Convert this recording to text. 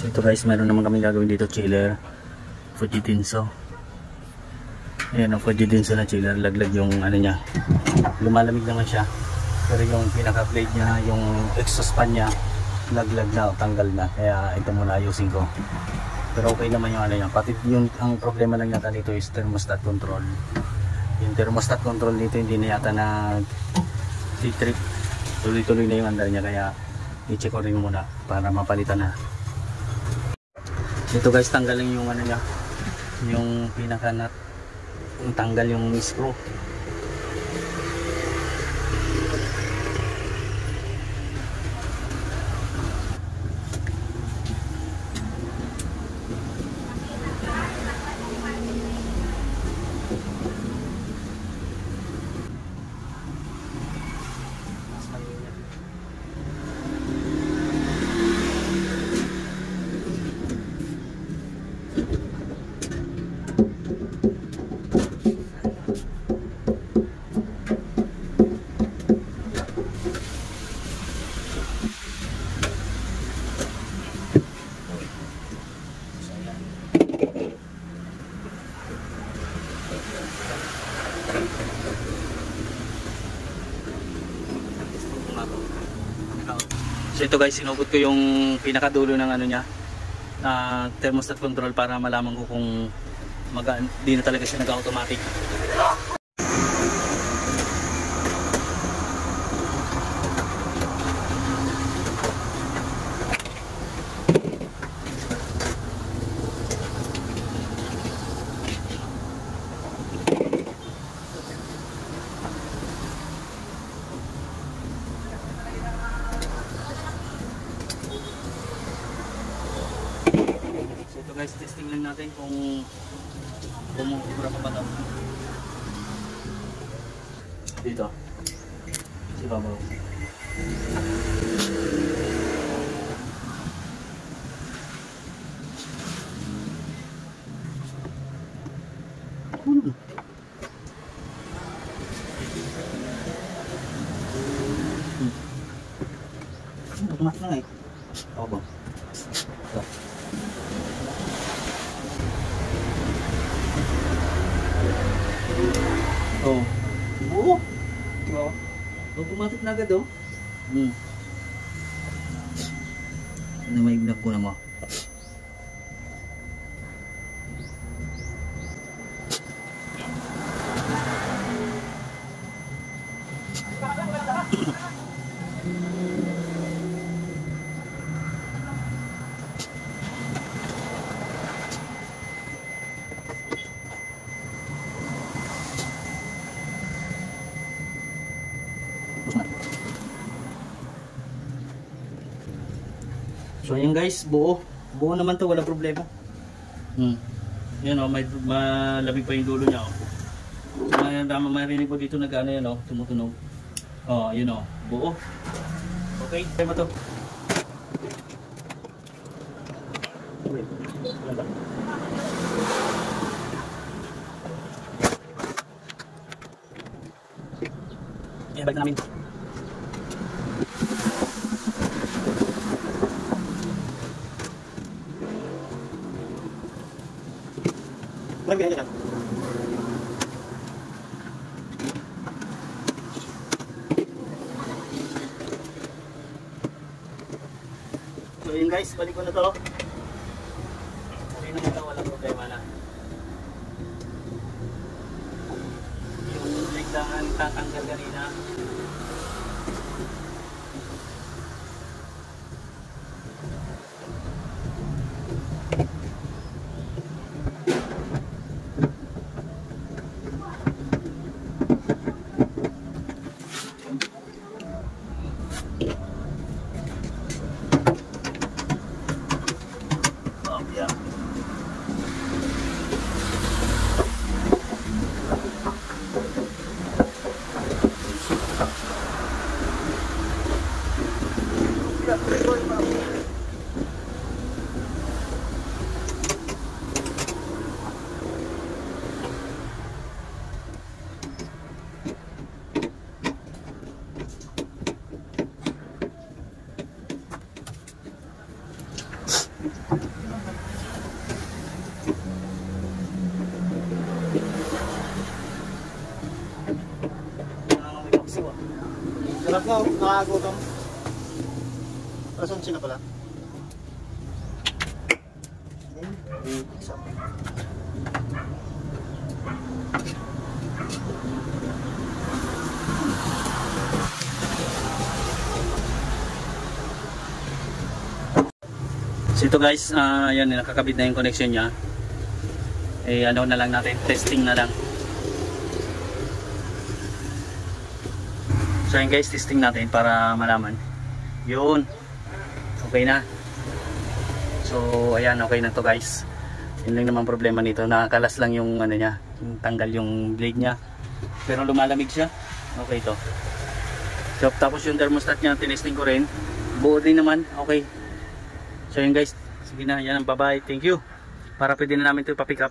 So ito guys, meron naman kami gagawin dito, chiller Fujitsu. Ayan ang Fujitsu na chiller, laglag yung ano niya, lumalamig naman siya, pero yung pinaka blade niya, yung exhaust fan niya, laglag na, tanggal na, kaya ito muna ayusin ko. Pero okay naman yung ano niya, pati yung ang problema lang yata dito is thermostat control. Yung thermostat control dito hindi na yata na trip, tuloy-tuloy na yung andar niya, kaya i-check ko rin muna para mapalitan na. Ito guys, tanggalin yung ano niya, yung pinaka nut, tanggal yung screw. So ito guys, sinugot ko yung pinakadulo ng ano niya, thermostat control, para malaman ko kung di na talaga siya nag-automatic. Guys, testing lang natin kung bumubura pa ba ito dito si babaw. Tumas na eh. Babaw. Oh. Oo. Oh. Automatic na agad oh. Ano may ignap ko na mo? So ayan guys, buo naman to, wala problema. Yan o, malamig pa yung dulo niya o. So marinig po dito nag-ano yan o, tumutunog. O, yun o, buo. Okay, try mo to. Wait, wala ba? Yan, balik na namin. Ganyan lang. So yun guys, balik ko na to. Okay na ito, walang problema na. Yung ligdangan tatanggal kanina. Sarap nga, nakakagutom. Asan sila pala? So ito guys, yan, nakakabit na yung connection niya. Eh ano na lang natin, testing na lang. So yan guys, testing natin para malaman. Yun. Okay na. So ayan, okay na to guys. Yun lang naman problema nito. Nakakalas lang yung ano niya, yung tanggal yung blade niya. Pero lumalamig siya. Okay to. So tapos yung thermostat niya, tinesting ko rin. Buo din naman. Okay. So yun guys. Sige na, yan ang bye-bye. Thank you. Para pwede na namin ito ipa-pick up.